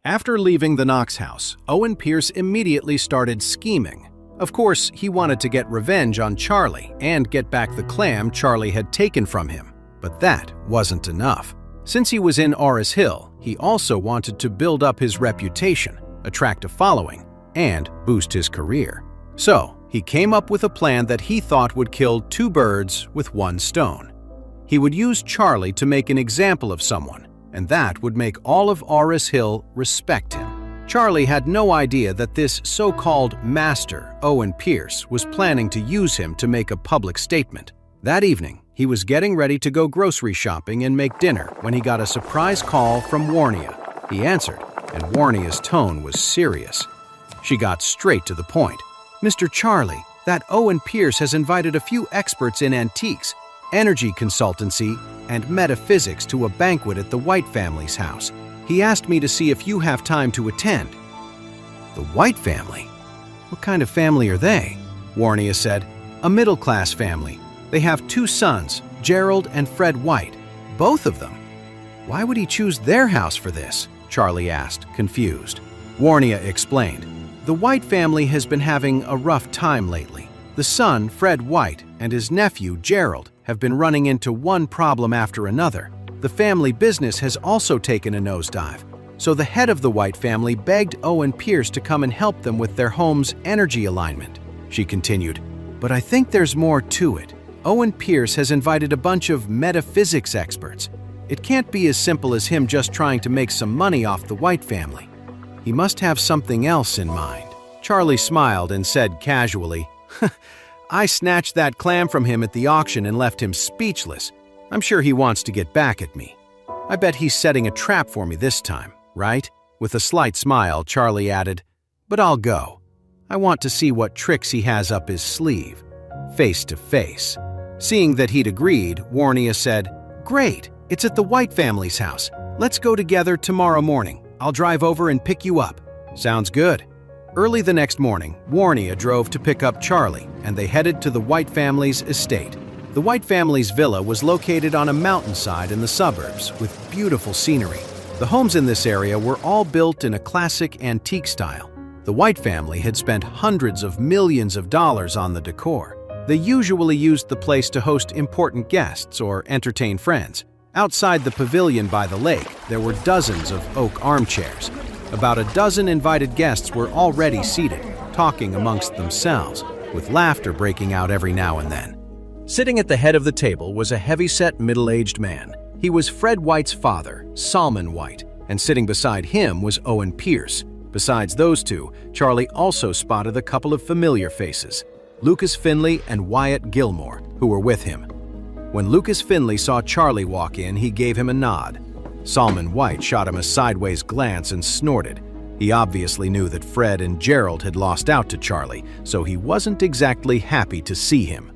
After leaving the Knox house, Owen Pierce immediately started scheming. Of course, he wanted to get revenge on Charlie and get back the clam Charlie had taken from him. But that wasn't enough. Since he was in Oris Hill, he also wanted to build up his reputation, attract a following, and boost his career. So, he came up with a plan that he thought would kill two birds with one stone. He would use Charlie to make an example of someone, and that would make all of Oris Hill respect him. Charlie had no idea that this so-called master, Owen Pierce, was planning to use him to make a public statement. That evening, he was getting ready to go grocery shopping and make dinner when he got a surprise call from Warnia. He answered, and Warnia's tone was serious. She got straight to the point. "Mr. Charlie, that Owen Pierce has invited a few experts in antiques, energy consultancy, and metaphysics to a banquet at the White family's house. He asked me to see if you have time to attend." "The White family? What kind of family are they?" Warnia said. "A middle-class family. They have two sons, Gerald and Fred White. Both of them. Why would he choose their house for this?" Charlie asked, confused. Warnia explained. "The White family has been having a rough time lately. The son, Fred White, and his nephew, Gerald, have been running into one problem after another. The family business has also taken a nosedive. So the head of the White family begged Owen Pierce to come and help them with their home's energy alignment." She continued, "But I think there's more to it. Owen Pierce has invited a bunch of metaphysics experts. It can't be as simple as him just trying to make some money off the White family. He must have something else in mind." Charlie smiled and said casually, "I snatched that clam from him at the auction and left him speechless. I'm sure he wants to get back at me. I bet he's setting a trap for me this time, right?" With a slight smile, Charlie added, "But I'll go. I want to see what tricks he has up his sleeve, face to face." Seeing that he'd agreed, Warnia said, "Great, it's at the White family's house. Let's go together tomorrow morning. I'll drive over and pick you up." "Sounds good." Early the next morning, Warnia drove to pick up Charlie, and they headed to the White family's estate. The White family's villa was located on a mountainside in the suburbs, with beautiful scenery. The homes in this area were all built in a classic antique style. The White family had spent hundreds of millions of dollars on the decor. They usually used the place to host important guests or entertain friends. Outside the pavilion by the lake, there were dozens of oak armchairs. About a dozen invited guests were already seated, talking amongst themselves, with laughter breaking out every now and then. Sitting at the head of the table was a heavy-set middle-aged man. He was Fred White's father, Salmon White, and sitting beside him was Owen Pierce. Besides those two, Charlie also spotted a couple of familiar faces, Lucas Finley and Wyatt Gilmore, who were with him. When Lucas Finley saw Charlie walk in, he gave him a nod. Salmon White shot him a sideways glance and snorted. He obviously knew that Fred and Gerald had lost out to Charlie, so he wasn't exactly happy to see him.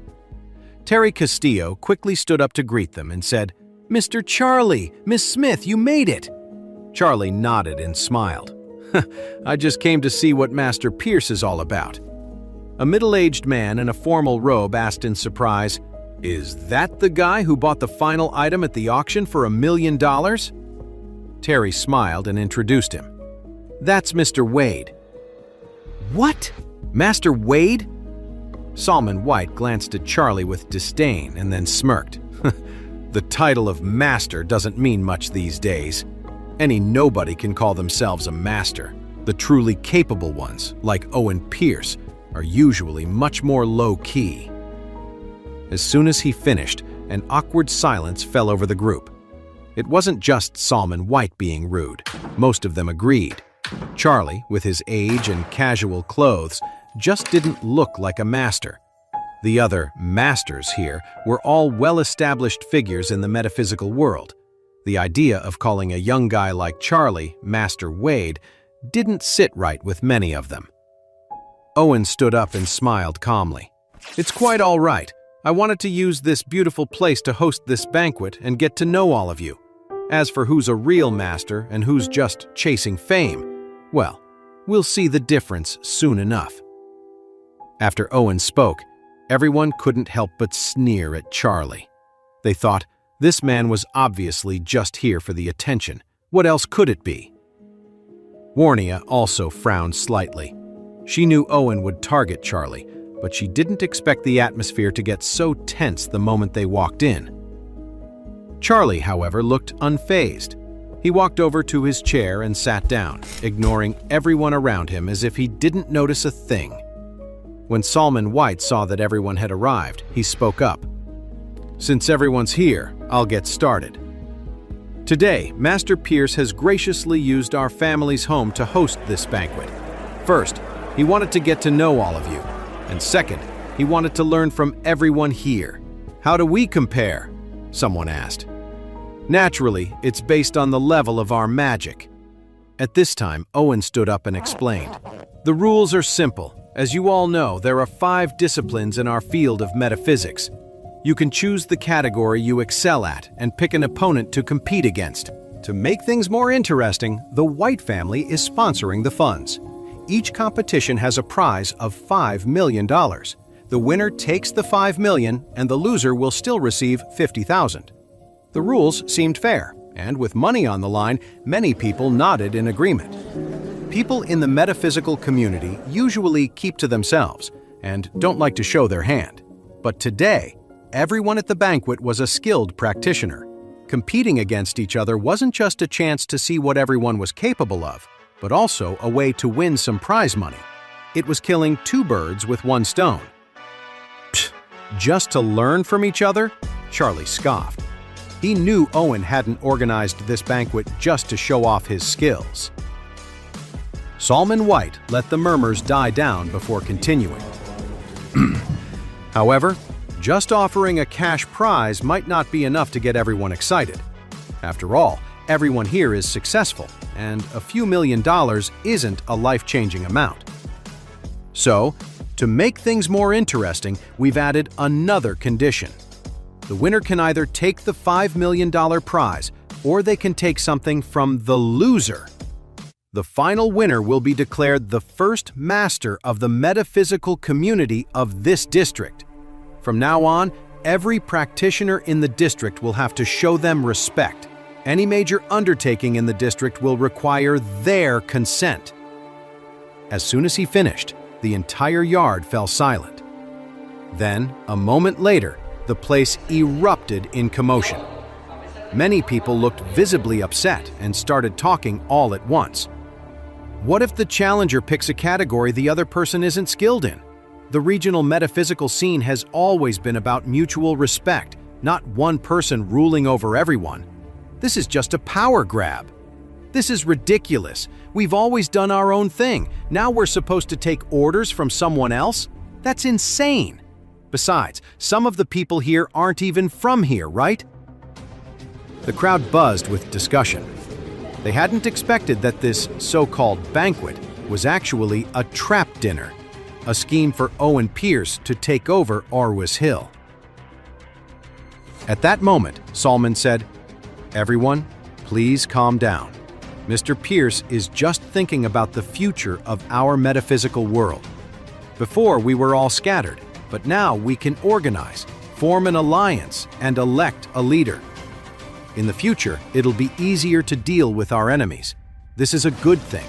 Terry Castillo quickly stood up to greet them and said, "Mr. Charlie, Miss Smith, you made it!" Charlie nodded and smiled. "I just came to see what Master Pierce is all about." A middle-aged man in a formal robe asked in surprise, "Is that the guy who bought the final item at the auction for $1 million? Terry smiled and introduced him. "That's Mr. Wade." "What? Master Wade?" Salmon White glanced at Charlie with disdain and then smirked. "The title of master doesn't mean much these days. Any nobody can call themselves a master. The truly capable ones, like Owen Pierce, are usually much more low-key." As soon as he finished, an awkward silence fell over the group. It wasn't just Salmon White being rude. Most of them agreed. Charlie, with his age and casual clothes, just didn't look like a master. The other masters here were all well-established figures in the metaphysical world. The idea of calling a young guy like Charlie Master Wade didn't sit right with many of them. Owen stood up and smiled calmly. "It's quite all right. I wanted to use this beautiful place to host this banquet and get to know all of you. As for who's a real master and who's just chasing fame, well, we'll see the difference soon enough." After Owen spoke, everyone couldn't help but sneer at Charlie. They thought, this man was obviously just here for the attention. What else could it be? Warnia also frowned slightly. She knew Owen would target Charlie, but she didn't expect the atmosphere to get so tense the moment they walked in. Charlie, however, looked unfazed. He walked over to his chair and sat down, ignoring everyone around him as if he didn't notice a thing. When Solomon White saw that everyone had arrived, he spoke up. "Since everyone's here, I'll get started. Today, Master Pierce has graciously used our family's home to host this banquet. First, he wanted to get to know all of you, and second, he wanted to learn from everyone here. How do we compare?" someone asked. "Naturally, it's based on the level of our magic." At this time, Owen stood up and explained. "The rules are simple. As you all know, there are 5 disciplines in our field of metaphysics. You can choose the category you excel at and pick an opponent to compete against. To make things more interesting, the White family is sponsoring the funds. Each competition has a prize of $5 million. The winner takes the $5 million, and the loser will still receive $50,000. The rules seemed fair, and with money on the line, many people nodded in agreement. People in the metaphysical community usually keep to themselves and don't like to show their hand. But today, everyone at the banquet was a skilled practitioner. Competing against each other wasn't just a chance to see what everyone was capable of, but also a way to win some prize money. It was killing 2 birds with 1 stone. Pfft, just to learn from each other? Charlie scoffed. He knew Owen hadn't organized this banquet just to show off his skills. Solomon White let the murmurs die down before continuing. However, just offering a cash prize might not be enough to get everyone excited. After all, everyone here is successful, and a few $1,000,000 isn't a life-changing amount. So, to make things more interesting, we've added another condition. The winner can either take the $5 million prize, or they can take something from the loser. The final winner will be declared the first master of the metaphysical community of this district. From now on, every practitioner in the district will have to show them respect. Any major undertaking in the district will require their consent. As soon as he finished, the entire yard fell silent. Then, a moment later, the place erupted in commotion. Many people looked visibly upset and started talking all at once. What if the challenger picks a category the other person isn't skilled in? The regional metaphysical scene has always been about mutual respect, not one person ruling over everyone. This is just a power grab. This is ridiculous. We've always done our own thing. Now we're supposed to take orders from someone else? That's insane. Besides, some of the people here aren't even from here, right? The crowd buzzed with discussion. They hadn't expected that this so-called banquet was actually a trap dinner, a scheme for Owen Pierce to take over Orwis Hill. At that moment, Solomon said, "Everyone, please calm down. Mr. Pierce is just thinking about the future of our metaphysical world. Before, we were all scattered, but now we can organize, form an alliance, and elect a leader. In the future, it'll be easier to deal with our enemies. This is a good thing.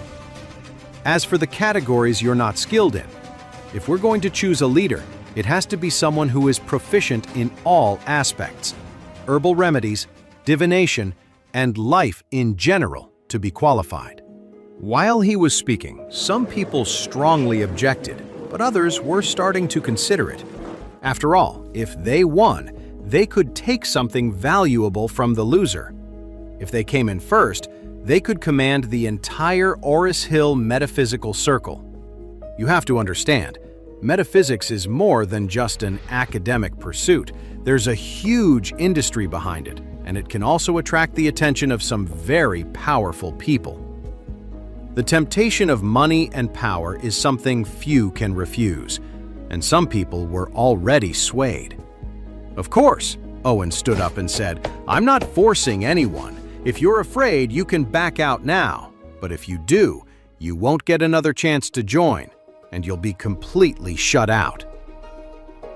As for the categories you're not skilled in, if we're going to choose a leader, it has to be someone who is proficient in all aspects, herbal remedies, divination, and life in general to be qualified." While he was speaking, some people strongly objected, but others were starting to consider it. After all, if they won, they could take something valuable from the loser. If they came in first, they could command the entire Orwis Hill metaphysical circle. You have to understand, metaphysics is more than just an academic pursuit. There's a huge industry behind it, and it can also attract the attention of some very powerful people. The temptation of money and power is something few can refuse, and some people were already swayed. "Of course," Owen stood up and said, "I'm not forcing anyone. If you're afraid, you can back out now. But if you do, you won't get another chance to join, and you'll be completely shut out."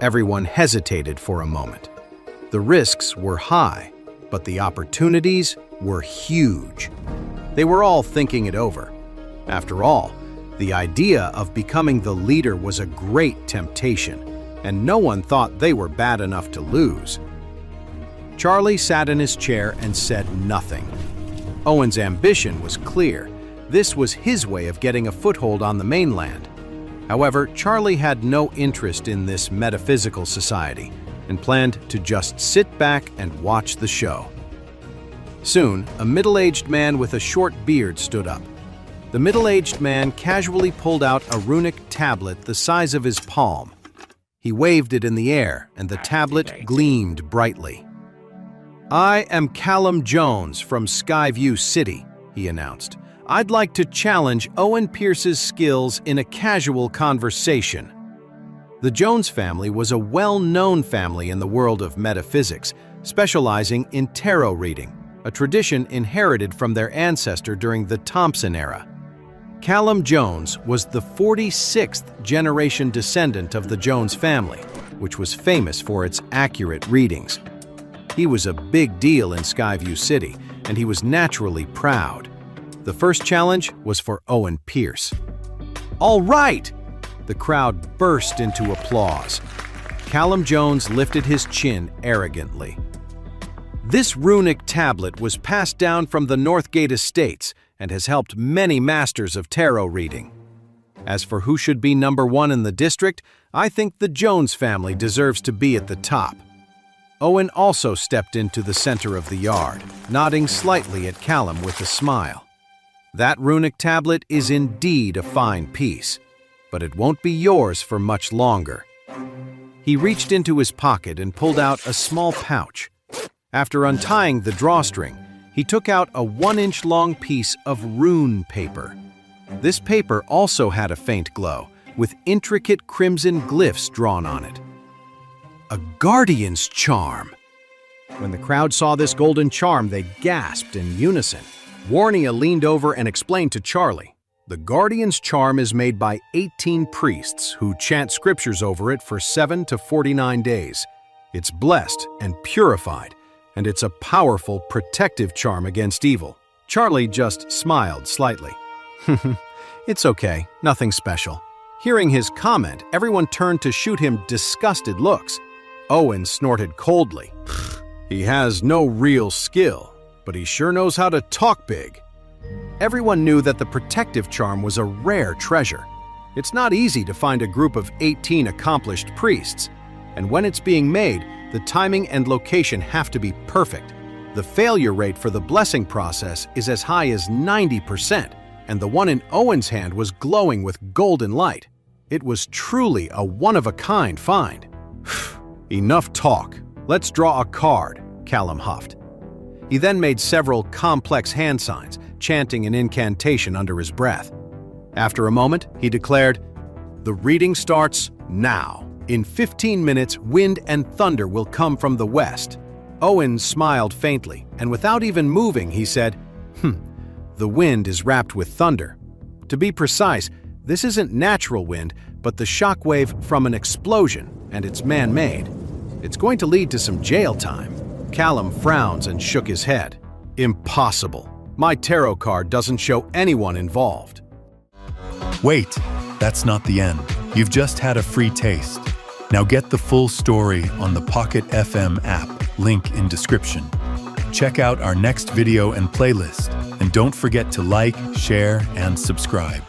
Everyone hesitated for a moment. The risks were high, but the opportunities were huge. They were all thinking it over. After all, the idea of becoming the leader was a great temptation, and no one thought they were bad enough to lose. Charlie sat in his chair and said nothing. Owen's ambition was clear. This was his way of getting a foothold on the mainland. However, Charlie had no interest in this metaphysical society and planned to just sit back and watch the show. Soon, a middle-aged man with a short beard stood up. The middle-aged man casually pulled out a runic tablet the size of his palm. He waved it in the air, and the tablet gleamed brightly. "I am Callum Jones from Skyview City," he announced. "I'd like to challenge Owen Pierce's skills in a casual conversation." The Jones family was a well-known family in the world of metaphysics, specializing in tarot reading, a tradition inherited from their ancestor during the Thompson era. Callum Jones was the 46th generation descendant of the Jones family, which was famous for its accurate readings. He was a big deal in Skyview City, and he was naturally proud. The first challenge was for Owen Pierce. "All right!" The crowd burst into applause. Callum Jones lifted his chin arrogantly. "This runic tablet was passed down from the Northgate estates and has helped many masters of tarot reading. As for who should be number one in the district, I think the Jones family deserves to be at the top." Owen also stepped into the center of the yard, nodding slightly at Callum with a smile. "That runic tablet is indeed a fine piece, but it won't be yours for much longer." He reached into his pocket and pulled out a small pouch. After untying the drawstring, he took out a 1-inch-long piece of rune paper. This paper also had a faint glow, with intricate crimson glyphs drawn on it. A guardian's charm! When the crowd saw this golden charm, they gasped in unison. Warnia leaned over and explained to Charlie, "The guardian's charm is made by 18 priests who chant scriptures over it for 7 to 49 days. It's blessed and purified, and it's a powerful protective charm against evil." Charlie just smiled slightly. "It's okay, nothing special." Hearing his comment, everyone turned to shoot him disgusted looks. Owen snorted coldly. "He has no real skill, but he sure knows how to talk big." Everyone knew that the protective charm was a rare treasure. It's not easy to find a group of 18 accomplished priests, and when it's being made, the timing and location have to be perfect. The failure rate for the blessing process is as high as 90%, and the one in Owen's hand was glowing with golden light. It was truly a one-of-a-kind find. "Enough talk. Let's draw a card," Callum huffed. He then made several complex hand signs, chanting an incantation under his breath. After a moment, he declared, "The reading starts now. In 15 minutes, wind and thunder will come from the west." Owen smiled faintly, and without even moving, he said, "The wind is wrapped with thunder. To be precise, this isn't natural wind, but the shockwave from an explosion, and it's man-made. It's going to lead to some jail time." Callum frowns and shook his head. "Impossible. My tarot card doesn't show anyone involved." Wait, that's not the end. You've just had a free taste. Now get the full story on the Pocket FM app, link in description. Check out our next video and playlist, and don't forget to like, share, and subscribe.